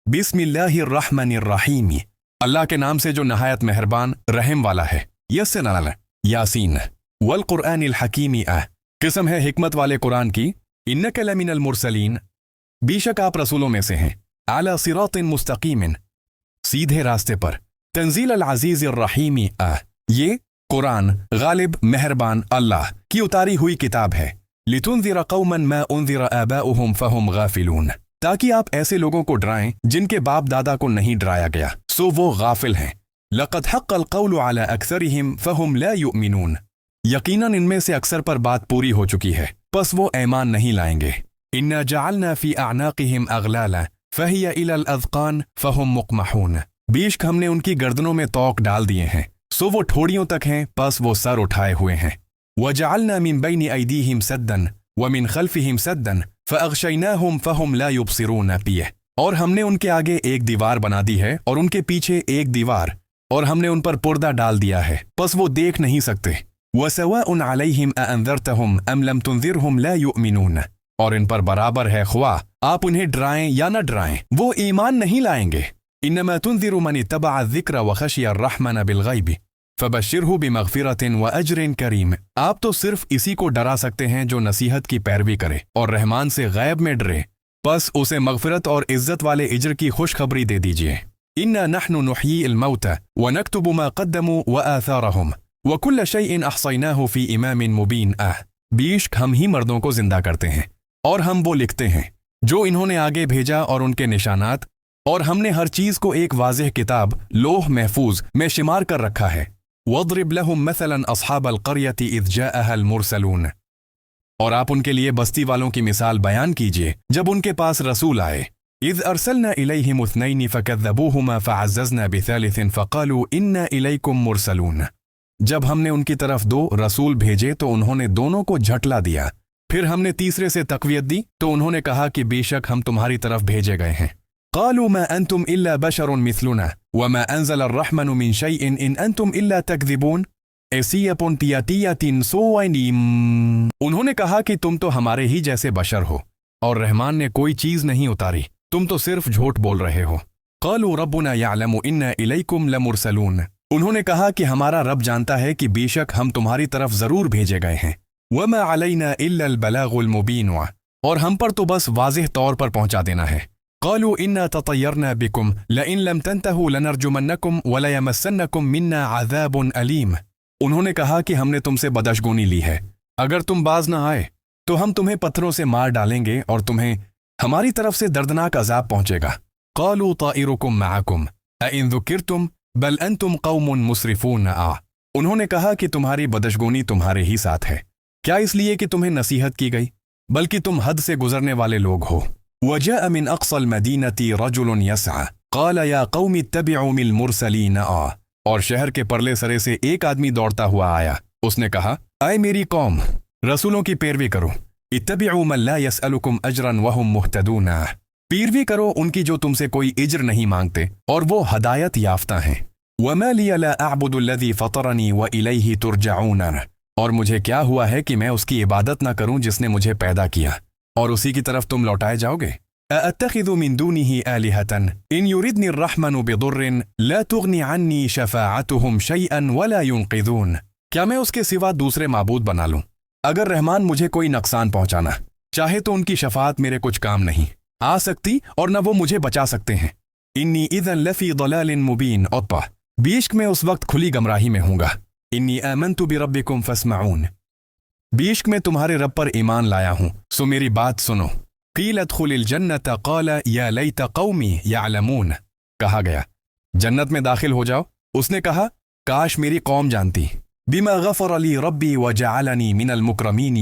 बिस्मिल्लाहिर्रहमानिर्रहीम। अल्लाह के नाम से जो नहायत मेहरबान रहम वाला है। यस्सनल यासीन वल कुरआनिल हकीमी किस्म है हिकमत वाले कुरान की। इन्नका लमिनल मुरसलीन, बेशक आप रसूलों में से हैं। अला सिरातिन मुस्तकीमिन, सीधे रास्ते पर। तंजील अल अजीज़िर रहीमी ये कुरान गालिब मेहरबान अल्लाह की उतारी हुई किताब है। लितुनज़िर कौमन मा उनज़िर आबाउहुम फहुम गाफिलून, ताकि आप ऐसे लोगों को डराएं जिनके बाप दादा को नहीं डराया गया, सो वो गाफिल हैं। लक़द हक़्क़ल क़ौलु अला अक्सरिहिम फहुम ला युमिनून, यकीनन इनमें से अक्सर पर बात पूरी हो चुकी है, बस वो ईमान नहीं लाएंगे। इन्ना जअलना फ़ी अअनाक़िहिम अग़लाला फ़हिय इलल अज़क़ान फ़हुम मुक़महून, बेशक हमने उनकी गर्दनों में तोक डाल दिए हैं, सो वो ठोड़ियों तक हैं, बस वो सर उठाए हुए हैं। वजअलना मिन बैनि अयदीहिम सद्दन व मिन खल्फ़िहिम सद्दन फ़अग़शयनाहुम फ़हुम ला युबसिरून बिह, और हमने उनके आगे एक दीवार बना दी है और उनके पीछे एक दीवार, और हमने उन पर पर्दा डाल दिया है, बस वो देख नहीं सकते। वसवाउन अलैहिम अअन्ज़रतहुम अम लम तुनज़िरहुम ला युमिनून, और इन पर बराबर है ख्वाह आप उन्हें डराएं या न डराएं, वो ईमान नहीं लाएंगे। इन्नमा तुनज़िरु मन इत्तबअ अज़्ज़िक्र व खशिय अर्रहमान बिलग़ैब फ़बश्शिरहु बिमग़फ़िरतिन व अज्रिन करीम, आप तो सिर्फ इसी को डरा सकते हैं जो नसीहत की पैरवी करे और रहमान से गैब में डरे, बस उसे मग़फ़िरत और इज़्ज़त वाले इज्र की खुशखबरी दे दीजिए। इन्ना नहनु नुहयील मौता व नक्तुबु मा क़द्दमू व आथारहुम व कुल्ल शैइन अहसैनाहु फ़ी इमामिन मुबीन बेशक हम ही मर्दों को जिंदा करते हैं और हम वो लिखते हैं जो इन्होंने आगे भेजा और उनके निशानात, और हमने हर चीज को एक वाज़ेह किताब लोह महफूज में शुमार कर रखा है। वद्रिब लहुम मसलन अस्हाबल क़र्यति इज़ जाअहल मुरसलून, और आप उनके लिए बस्ती वालों की मिसाल बयान कीजिए जब उनके पास रसूल आए। इज़ अरसलना इलैहिम इस्नैनि फ़कज़्ज़बूहुमा फ़अज़्ज़ज़ना बिसालिसिन फ़क़ालू इन्ना इलैकुम मुरसलून, जब हमने उनकी तरफ दो रसूल भेजे तो उन्होंने दोनों को झटला दिया, फिर हमने तीसरे से तक़वियत दी तो उन्होंने कहा कि बेशक हम तुम्हारी तरफ भेजे गए हैं। क़ालू मा अंतुम इल्ला बशरुन मिस्लुना व मा अंज़ल अर्रहमानु मिन शैइन इन अंतुम इल्ला तकज़िबून एसियपुन तियातियातिन सोवाइनीम, उन्होंने कहा कि तुम तो हमारे ही जैसे बशर हो और रहमान ने कोई चीज़ नहीं उतारी, तुम तो सिर्फ झूठ बोल रहे हो। क़ालू रब्बुना यअलमु इन्ना इलैकुम लमुरसलून, उन्होंने कहा कि हमारा रब जानता है कि बेशक हम तुम्हारी तरफ जरूर भेजे गए हैं। वमा अलैना इल्लल बलागुल मुबीन, और हम पर तो बस वाज़ेह तौर पर पहुंचा देना है। क़ालू इन्ना ततय्यरना बिकुम लइन लम तंतहू लनरजुमन्नकुम व लयमस्सन्नकुम मिन्ना अज़ाबुन अलीम, उन्होंने कहा कि हमने तुमसे बदशगुनी ली है, अगर तुम बाज न आए तो हम तुम्हें पत्थरों से मार डालेंगे और तुम्हें हमारी तरफ से दर्दनाक अजाब पहुंचेगा। क़ालू ताइरुकुम मअकुम अइन ज़ुकिरतुम बल अंतुम कौमुन मुसरिफून, उन्होंने कहा कि तुम्हारी बदशगुनी तुम्हारे ही साथ है, क्या इसलिए कि तुम्हें नसीहत की गई, बल्कि तुम हद से गुजरने वाले लोग हो। वजाअ मिन अक़सल मदीनती रजुलुन यसअ क़ाल या क़ौम इत्तबिऊ मिल मुरसलीन, और शहर के परले सरे से एक आदमी दौड़ता हुआ आया, उसने कहा आए मेरी कौम, रसूलों की पैरवी करो। इत्तबिऊ मन ला यसअलुकुम अजरन वहुम मुहतदून, पैरवी करो उनकी जो तुमसे कोई इज्र नहीं मांगते और वो हदायत याफ्ता हैं। वमा लिया ला अअबुदु लज़ी फ़तरनी व इलैहि तुरजऊन, और मुझे क्या हुआ है कि मैं उसकी इबादत न करूं जिसने मुझे पैदा किया और उसी की तरफ तुम लौटाए जाओगे। अअत्तखिज़ु मिन दूनिही आलिहतन इन युरिदनि अर्रहमानु बिदुर्रिन ला तुग़नी अन्नी शफ़ाअतुहुम शैअन वला युनक़िज़ून, क्या मैं उसके सिवा दूसरे माबूद बना लूं, अगर रहमान मुझे कोई नुकसान पहुंचाना चाहे तो उनकी शफ़ाअत मेरे कुछ काम नहीं आ सकती और न वो मुझे बचा सकते हैं। इन्नी इज़न लफ़ी ज़लालिन मुबीन, बेशक मैं उस वक्त खुली गमराही में हूँगा। इन्नी आमनतु बिरब्बिकुम फ़स्मऊन, बेशक मैं तुम्हारे रब पर ईमान लाया हूँ, सो मेरी बात सुनो। क़ील अदख़ुलिल जन्नत क़ाल या लैत क़ौमी यअलमून, कहा गया जन्नत में दाखिल हो जाओ, उसने कहा काश मेरी कौम जानती। बिमा ग़फ़र ली रब्बी व जअलनी मिनल मुकरमीन,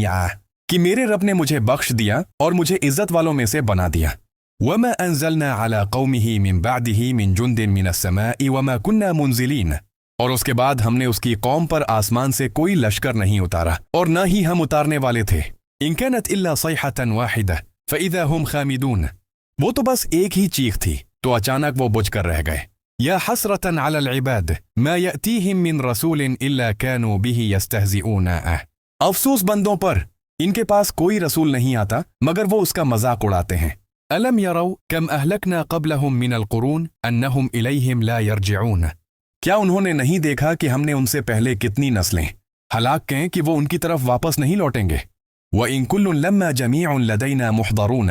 कि मेरे रब ने मुझे बख्श दिया और मुझे इज्जत वालों में से बना दिया। वमा अंज़लना अला क़ौमिही मिन बअदिही मिन जुंदिन मिनस समाई वमा कुन्ना मुंज़िलीन, और उसके बाद हमने उसकी कौम पर आसमान से कोई लश्कर नहीं उतारा और न ही हम उतारने वाले थे। इन कानत इल्ला सयहतन वाहिदा फ़इज़ा हुम खामिदून, वो तो बस एक ही चीख थी तो अचानक वो बुझ कर रह गए। या हसरतन अलल इबाद मा यअतीहिम मिन रसूलिन इल्ला कानू बिही यस्तहज़िऊन, अफसोस बंदों पर, इनके पास कोई रसूल नहीं आता मगर वो उसका मजाक उड़ाते हैं। अलम यरौ कम अहलकना क़ब्लहुम मिनल क़ुरून अन्नहुम इलैहिम ला यरजिऊन। क्या उन्होंने नहीं देखा कि हमने उनसे पहले कितनी नस्लें हलाक करें कि वो उनकी तरफ वापस नहीं लौटेंगे। व इन कुल्लुन लम्मा जमीउन लदैना मुहदरून,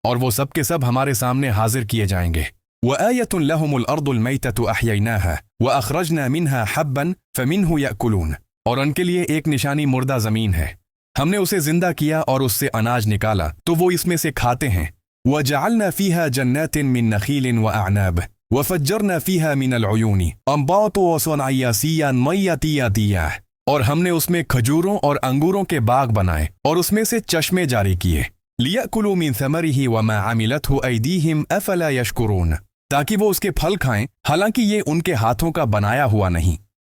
और वो सब के सब हमारे सामने हाजिर किए जाएंगे। व आयतुन लहुमुल अर्दुल मैततु अहयैनाहा व अखरजना मिन्हा हब्बन फमिन्हु यअकुलून, और उनके लिए एक निशानी मुर्दा ज़मीन है, हमने उसे जिंदा किया और उससे अनाज निकाला तो वो इसमें से खाते हैं। व जअलना फीहा जन्नातिन मिन नखीलिन व अअनाब व फज्जरना फीहा मिनल उयूनी अंबात व सनअयासियान मय्यतियातिया, और हमने उसमें खजूरों और अंगूरों के बाग बनाए और उसमें से चश्मे जारी किए। लियअकुलू मिन समरिही व मा अमिलतहु ऐदीहिम अफला यशकुरून, ताकि वो उसके फल खाएं, हालांकि ये उनके हाथों का बनाया हुआ नहीं,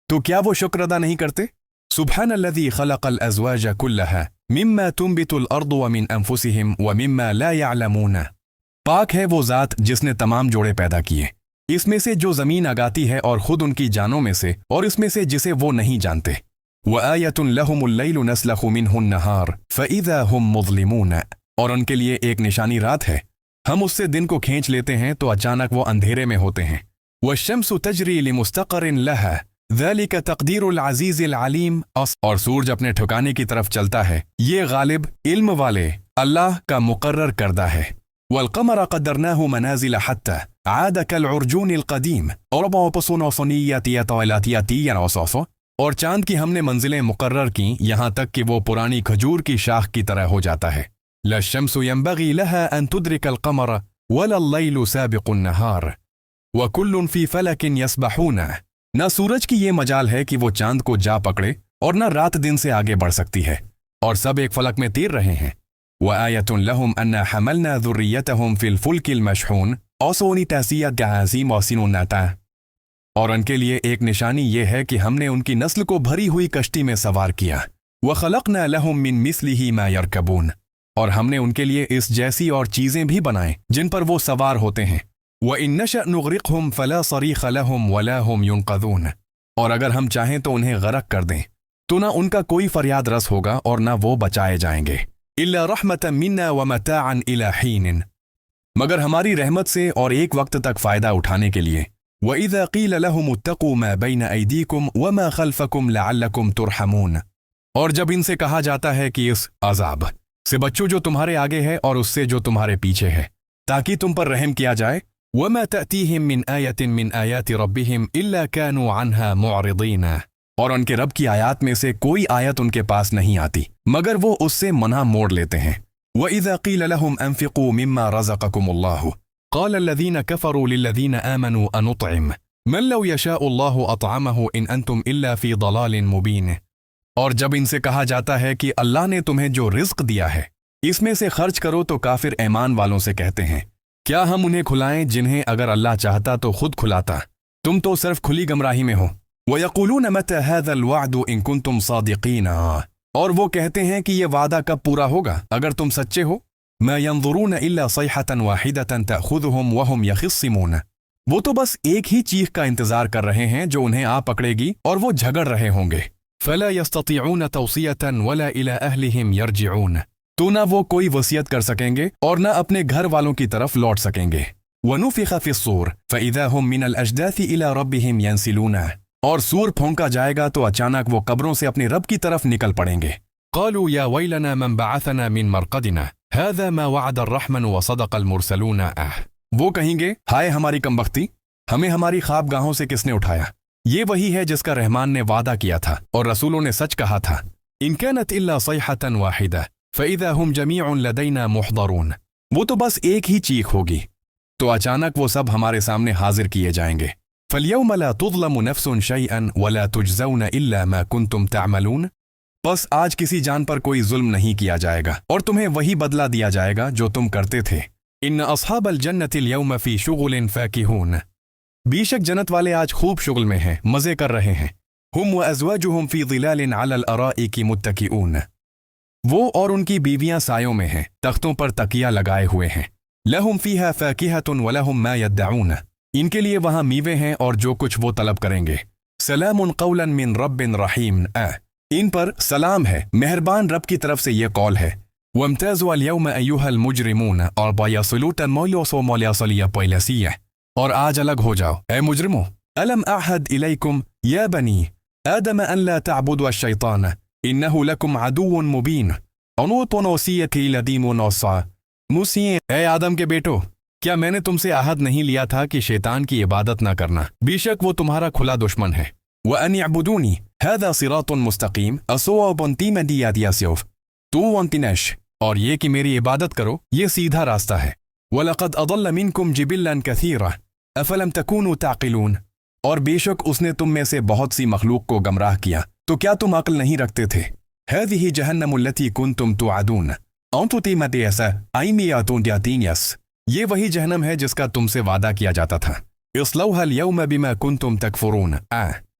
तो क्या वो शुक्र अदा नहीं करते। सुब्हानल्लज़ी खलक़ल अज़वाज कुल्लहा मिम्मा तुंबितुल अर्दु व मिन अनफुसिहिम व मिम्मा ला यअलमून। पाक है वो ज़ात जिसने तमाम जोड़े पैदा किए, इसमें से जो ज़मीन आगाती है और खुद उनकी जानों में से, और इसमें से जिसे वो नहीं जानते। व आयतुन लहुमुल लैलु नस्लखु मिन्हुन नहार फ़इज़ा हुम मुज़लिमून, और उनके लिए एक निशानी रात है, हम उससे दिन को खींच लेते हैं तो अचानक वो अंधेरे में होते हैं। वश्शम्सु तजरी लिमुस्तक़रिन लहा ज़ालिका तक़दीरुल अज़ीज़िल अलीम, और सूरज अपने ठिकाने की तरफ चलता है, ये गालिब इल्म वाले अल्लाह का मुकर्रर करदा है। वल क़मर क़द्दरनाहु मनाज़िल हत्ता आद कल उर्जूनिल क़दीम और चांद की हमने मंजिलें मुकर्रर की यहाँ तक कि वो पुरानी खजूर की शाख की तरह हो जाता है। लश्शम्सु यंबग़ी लहा अन तुद्रिकल क़मर वलल लैलु साबिक़ुन नहार व कुल्लुन फ़ी फ़लकिन यस्बहून। न सूरज की ये मजाल है कि वो चांद को जा पकड़े और न रात दिन से आगे बढ़ सकती है, और सब एक फलक में तैर रहे हैं। व आयतुन लहुम अन्ना हमलना ज़ुर्रियतहुम फ़िल फ़ुल्किल मशहून औसोनी तासिया गआज़ीम औसिनुन्नाता, और उनके लिए एक निशानी ये है कि हमने उनकी नस्ल को भरी हुई कश्ती में सवार किया। व ख़लक़ना लहुम मिन मिस्लिही मा यरकबून, और हमने उनके लिए इस जैसी और चीज़ें भी बनाएं जिन पर वो सवार होते हैं। व इन नशअ नुग़रिक़हुम फ़ला सरीख़ लहुम वला हुम युनक़ज़ून, और अगर हम चाहें तो उन्हें गरक कर दें तो ना उनका कोई फरियाद रस होगा और ना वो बचाए जाएंगे। इल्ला रहमतन मिन्ना व मताअन इला हीन, मगर हमारी रहमत से और एक वक्त तक फ़ायदा उठाने के लिए। व इज़ा क़ील लहुम इत्तक़ू मा बैन ऐदीकुम व मा ख़ल्फ़कुम लअल्लकुम तुरहमून, और जब इनसे कहा जाता है कि इस अज़ाब से बच्चों जो तुम्हारे आगे है और उससे जो तुम्हारे पीछे है, ताकि तुम पर रहम किया जाए। वमा तअतीहिम मिन आयतिन मिन आयाति रब्बिहिम इल्ला कानू अन्हा मुअरिदीन, और उनके रब की आयात में से कोई आयत उनके पास नहीं आती मगर वो उससे मना मोड़ लेते हैं। व इज़ा क़ील लहुम अनफ़िक़ू मिम्मा रज़क़कुमुल्लाहु क़ाल अल्लज़ीना कफ़रू लिल्लज़ीना आमनू अनुतइम मन लौ यशाअल्लाहु अतअमहु इन अंतुम इल्ला फ़ी ضलालिन मुबीन, और जब इनसे कहा जाता है कि अल्लाह ने तुम्हें जो रिज़्क़ दिया है इसमें से खर्च करो, तो काफिर ईमान वालों से कहते हैं क्या हम उन्हें खुलाएं जिन्हें अगर अल्लाह चाहता तो खुद खुलाता, तुम तो सिर्फ खुली गमराही में हो। वयक़ूलून मता हाज़ल वअदु इन कुंतुम सादिक़ीन, और वो कहते हैं कि ये वादा कब पूरा होगा अगर तुम सच्चे हो। मा यंज़ुरून इल्ला सयहतन वाहिदतन तअख़ुज़ुहुम वहुम यख़िस्सिमून, वो तो बस एक ही चीख का इंतजार कर रहे हैं जो उन्हें आ पकड़ेगी और वो झगड़ रहे होंगे। फ़ला यस्ततीऊन तौसियतन वला इला अहलिहिम यरजिऊन, तो ना वो कोई वसीयत कर सकेंगे और ना अपने घर वालों की तरफ लौट सकेंगे। वनुफ़िख़ फ़िस्सूर फ़इज़ा हुम मिनल अजदाथि इला रब्बिहिम यंसिलून, और सूर फूंका जाएगा तो अचानक वो कब्रों से अपने रब की तरफ निकल पड़ेंगे। क़ालू या वैलना मन बअथना मिन मरक़दिना हाज़ा मा वअद अर्रहमान व सदक़ल मुरसलून। वो कहेंगे हाय हमारी कमबख्ती, हमें हमारी ख्वाबगाहों से किसने उठाया, ये वही है जिसका रहमान ने वादा किया था और रसूलों ने सच कहा था। इन कानत इल्ला सयहतन वाहिदा फ़इज़ा हुम जमीउन लदैना मुहदरून, वो तो बस एक ही चीख होगी तो अचानक वो सब हमारे सामने हाजिर किए जाएंगे। फ़ल्यौम ला तुज़लमु नफ़्सुन शैअन वला तुजज़ौन इल्ला मा कुंतुम तअमलून, बस आज किसी जान पर कोई जुल्म नहीं किया जाएगा और तुम्हें वही बदला दिया जाएगा जो तुम करते थे। इन्न अस्हाबल जन्नतिल यौम फ़ी शुग़ुलिन फ़ाकिहून, बेशक जन्नत वाले आज खूब शुग़ल में हैं, मज़े कर रहे हैं। हुम व अज़वाजुहुम फ़ी ज़िलालिन अलल अराइकी मुत्तकिऊन, वो और उनकी बीवियां सायों में हैं, तख्तों पर तकिया लगाए हुए हैं। लहुम फ़ीहा फ़ाकिहतुन व लहुम मा यद्दऊन, इनके लिए वहाँ मीवे हैं और जो कुछ वो तलब करेंगे। सलामुन क़ौलन मिन रब्बिन रहीम, इन पर सलाम है, मेहरबान रब की तरफ से ये कौल है। وامتازوا اليوم أيها المجرمون اور بایاسلوتن مولیوس و مولیاسلیہ پویلسیہ اور آج الگ ہو جاؤ اے مجرموں ألم أعهد إليكم يا بني آدم أن لا تعبدوا الشيطان إنه لكم عدو مبين عنوط نوسیت لدیم نوسا موسیے اے آدم کے بیٹو کیا میں نے تم سے عہد نہیں لیا تھا کہ شیطان کی عبادت نہ کرنا بے شک وہ تمہارا کھلا دشمن ہے وَأَنِ اعْبُدُونِي هَذَا صِرَاطٌ مُسْتَقِيم أَصُوَابٌ تِيمَدِيَاتِ يَسْيُوف تو وانتنش اور یہ کہ میری عبادت کرو یہ سیدھا راستہ ہے وَلَقَدْ أَضَلَّ مِنْكُمْ جِبِلًّا كَثِيرًا أَفَلَمْ تَكُونُوا تَعْقِلُونَ اور بے شک اس نے تم میں سے بہت سی مخلوق کو گمراہ کیا تو کیا تم عقل نہیں رکھتے تھے هذه جهنم التي كنتم توعدون أنتم تيمديس أيمياتون دياتينيس یہ وہی جہنم ہے جس کا تم سے وعدہ کیا جاتا تھا اصلوها اليوم بما كنتم تكفرون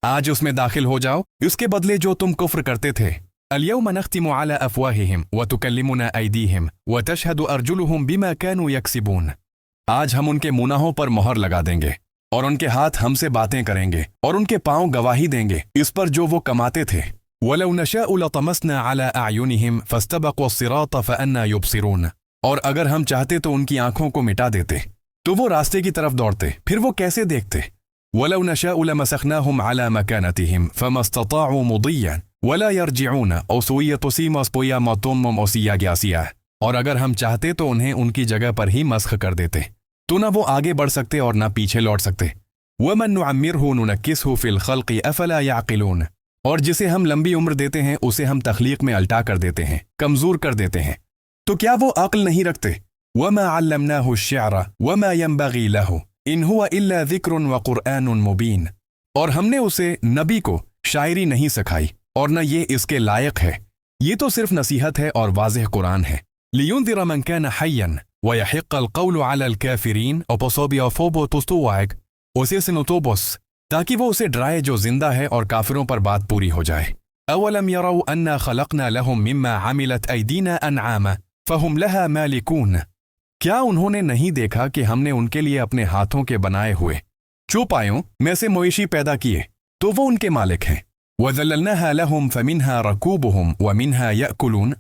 آج اس میں داخل ہو جاؤ اس کے بدلے جو تم کفر کرتے تھے اليوم نختم على أفواههم وتكلمنا أيديهم وتشهد أرجلهم بما كانوا يكسبون آج ہم ان کے منہوں پر مہر لگا دیں گے اور ان کے ہاتھ ہم سے باتیں کریں گے اور ان کے پاؤں گواہی دیں گے اس پر جو وہ کماتے تھے وَلَوْ نَشَاءُ لَطَمَسْنَا عَلَىٰ أَعْيُنِهِمْ فَاسْتَبَقُوا الصِّرَاطَ فَأَنَّىٰ يُبْصِرُونَ اور اگر ہم چاہتے تو ان کی آنکھوں کو مٹا دیتے تو وہ راستے کی طرف دوڑتے پھر وہ کیسے دیکھتے وَلَوْ نَشَاءُ لَمَسَخْنَاهُمْ عَلَىٰ مَكَانَتِهِمْ فَمَا اسْتَطَاعُوا مُضِيًّا وَلَا يَرْجِعُونَ أَوْسُوِيَّةُ سِيمَاسْ پویا مَوْتُمُمْ أَوْسِيَّا گِيَاسِيَا اور اگر ہم چاہتے تو انہیں ان کی جگہ پر ہی مسخ کر دیتے تو نہ وہ آگے بڑھ سکتے اور نہ پیچھے لوٹ سکتے وَمَن نُعَمِّرْهُ نُنَكِّسْهُ فِي الْخَلْقِ أَفَلَا يَعْقِلُونَ اور جسے ہم لمبی عمر دیتے ہیں اسے ہم تخلیق میں الٹا کر دیتے ہیں کمزور کر دیتے ہیں تو کیا وہ عقل نہیں رکھتے وَمَا عَلَّمْنَاهُ الشِّعْرَ وَمَا يَنبَغِي لَهُ إِنْ هُوَ إِلَّا ذِكْرٌ وَقُرْآنٌ مُبِينٌ اور ہم نے اسے نبی کو شاعری نہیں سکھائی اور نہ یہ اس کے لائق ہے یہ تو صرف نصیحت ہے اور واضح قرآن ہے لِيُنذِرَ مَنْ كَانَ حَيًّا وَيَحِقَّ الْقَوْلُ عَلَى الْكَافِرِينَ أَوْبَصَوْبِيَ فَوْبُ تُسْتُوَائِكَ اسے سنوتوبوس تاکہ وہ اسے ڈرائے جو زندہ ہے اور کافروں پر بات پوری ہو جائے اولم يروا انا خلقنا لهم مما عملت ايدينا انعاما فهم لها مالكون کیا انہوں نے نہیں دیکھا کہ ہم نے ان کے لیے اپنے ہاتھوں کے بنائے ہوئے چوپایوں میں سے مویشی پیدا کیے تو وہ ان کے مالک ہیں وذللناها لهم فمنها ركوبهم ومنها يأكلون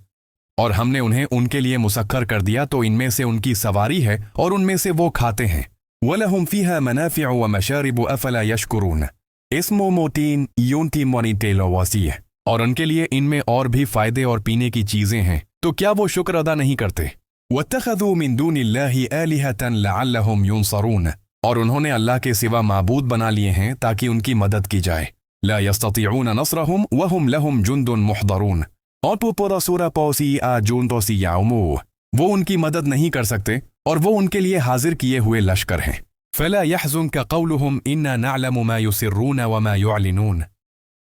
اور ہم نے انہیں ان کے لیے مسخر کر دیا تو ان میں سے ان کی سواری ہے اور ان میں سے وہ کھاتے ہیں وَلَهُمْ فِيهَا مَنَافِعُ وَمَشَارِبُ أَفَلَا يَشْكُرُونَ اسمو موتین یونتی مونیٹیلو واسیہ اور ان کے لیے ان میں اور بھی فائدے اور پینے کی چیزیں ہیں تو کیا وہ شکر ادا نہیں کرتے وَاتَّخَذُوا مِن دُونِ اللَّهِ آلِهَةً لَعَلَّهُمْ يُنصَرُونَ اور انہوں نے اللہ کے سوا معبود بنا لیے ہیں تاکہ ان کی مدد کی جائے لا يستطيعون نصرهم وهم لهم جند محضرون اور پورا سورہ پوسی جوندوسی یاؤمو وہ ان کی مدد نہیں کر سکتے اور وہ ان کے لیے حاضر کیے ہوئے لشکر ہیں فلا يحزنك قولهم إنا نعلم ما يسرون وما يعلنون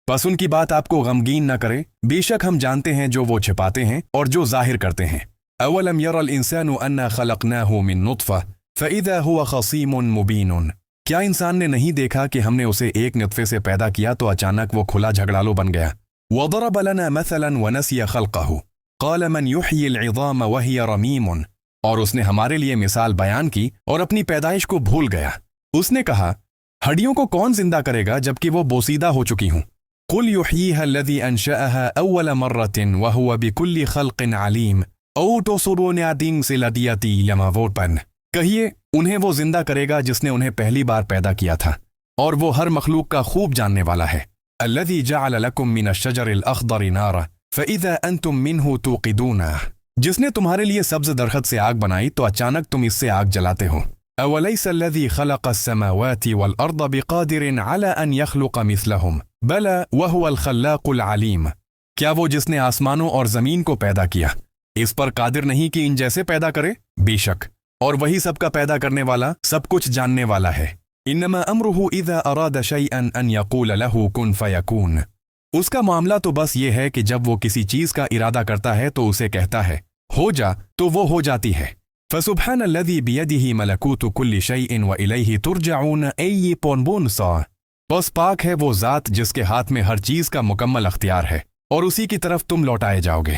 بس ان کی بات آپ کو غمگین نہ کرے بے شک ہم جانتے ہیں جو وہ چھپاتے ہیں اور جو ظاہر کرتے ہیں اولم ير الانسان انا خلقناه من نطفه فاذا هو خصيم مبين کیا انسان نے نہیں دیکھا کہ ہم نے اسے ایک نطفے سے پیدا کیا تو اچانک وہ کھلا جھگڑالو بن گیا وضرب لنا مثلا ونسي خلقه قال من يحيي العظام وهي رميم اور اس نے ہمارے لیے مثال بیان کی اور اپنی پیدائش کو بھول گیا اس نے کہا ہڈیوں کو کون زندہ کرے گا جبکہ وہ بوسیدہ ہو چکی ہوں قل يحييها الذي انشأها اول مرة وهو بكل خلق عليم او تصرون دین سے لدیاتی لما ووٹن کہیے انہیں وہ زندہ کرے گا جس نے انہیں پہلی بار پیدا کیا تھا اور وہ ہر مخلوق کا خوب جاننے والا ہے الذي جعل لكم من الشجر الاخضر نارا فاذا انتم منه توقدون جس نے تمہارے لیے سبز درخت سے آگ بنائی تو اچانک تم اس سے آگ جلاتے ہو اوليس الذي خلق السماوات والارض بقادر على ان يخلق مثلهم بلى وهو الخلاق العليم کیا وہ جس نے آسمانوں اور زمین کو پیدا کیا اس پر قادر نہیں کہ ان جیسے پیدا کرے بے شک اور وہی سب کا پیدا کرنے والا سب کچھ جاننے والا ہے انما امره اذا اراد شيئا ان يقول له كن فيكون اس کا معاملہ تو بس یہ ہے کہ جب وہ کسی چیز کا ارادہ کرتا ہے تو اسے کہتا ہے ہو جا تو وہ ہو جاتی ہے فسبحان الذي بيده ملكوت كل شيء واليه ترجعون ای پونبون سا بس پاک ہے وہ ذات جس کے ہاتھ میں ہر چیز کا مکمل اختیار ہے اور اسی کی طرف تم لوٹائے جاؤ گے